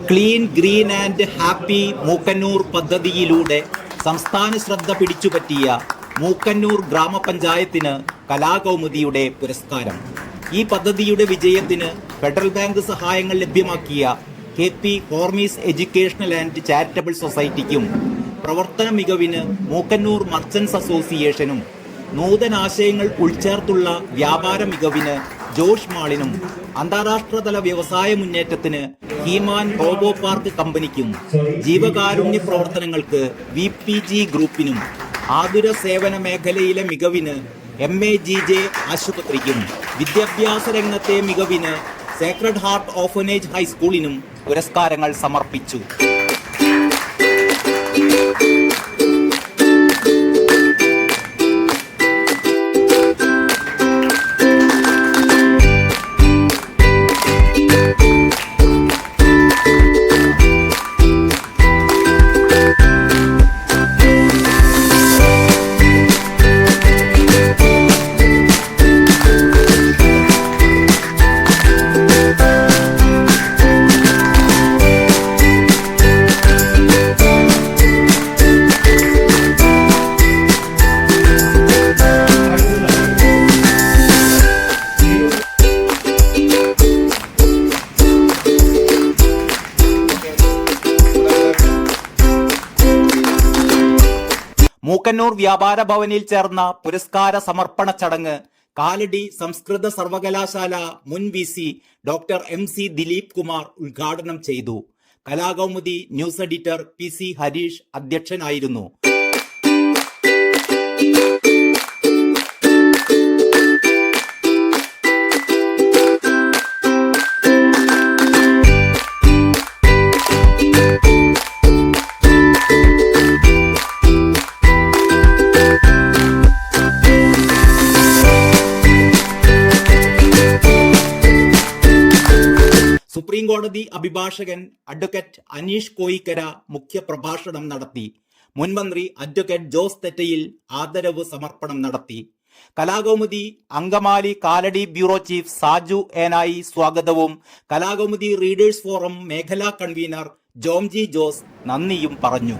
Clean green and happy Mookkannoor പദ്ധതിയിലൂടെ സംസ്ഥാന ശ്രദ്ധ പിടിച്ചുപറ്റിയ മൂക്കന്നൂർ ഗ്രാമപഞ്ചായത്തിന് കലാകൗമുദിയുടെ പുരസ്കാരം. ഈ പദ്ധതിയുടെ വിജയത്തിന് ഫെഡറൽ ബാങ്ക് സഹായങ്ങൾ ലഭ്യമാക്കിയ KP Hormis educational and charitable സൊസൈറ്റിക്കും പ്രവർത്തന മികവിന് മൂക്കന്നൂർ മർച്ചന്റ്സ് അസോസിയേഷനും നൂതനാശയങ്ങൾ ഉൾച്ചേർത്തുള്ള വ്യാപാര മികവിന് ജോഷ് മാളിനും അന്താരാഷ്ട്രതല വ്യവസായ മുന്നേറ്റത്തിന് ഹീമാൻ റോബോ പാർക്ക് കമ്പനിക്കും ജീവകാരുണ്യ പ്രവർത്തനങ്ങൾക്ക് VPG ഗ്രൂപ്പിനും ആതുര സേവന മേഖലയിലെ മികവിന് MAGJ ആശുപത്രിക്കും വിദ്യാഭ്യാസ രംഗത്തെ മികവിന് സേക്രഡ് ഹാർട്ട് ഓർഫനേജ് ഹൈസ്കൂളിനും പുരസ്കാരങ്ങൾ സമർപ്പിച്ചു. മൂക്കന്നൂർ വ്യാപാര ഭവനിൽ ചേർന്ന പുരസ്കാര സമർപ്പണ ചടങ്ങ് കാലടി സംസ്കൃത സർവകലാശാല മുൻ VC doctor MC Dileep Kumar ഉദ്ഘാടനം ചെയ്തു. Kalakaumudi news editor PC Harish അധ്യക്ഷനായിരുന്നു. സുപ്രീം കോടതി അഭിഭാഷകൻ അഡ്വക്കേറ്റ് അനീഷ് കോയിക്കര മുഖ്യപ്രഭാഷണം നടത്തി. മുൻമന്ത്രി അഡ്വക്കേറ്റ് ജോസ് തെറ്റയിൽ ആദരവ് സമർപ്പണം നടത്തി. കലാകൗമുദി അങ്കമാലി കാലടി ബ്യൂറോ ചീഫ് സാജു ഏനായി സ്വാഗതവും കലാകൗമുദി റീഡേഴ്സ് ഫോറം മേഖലാ കൺവീനർ ജോംജി ജോസ് നന്ദിയും പറഞ്ഞു.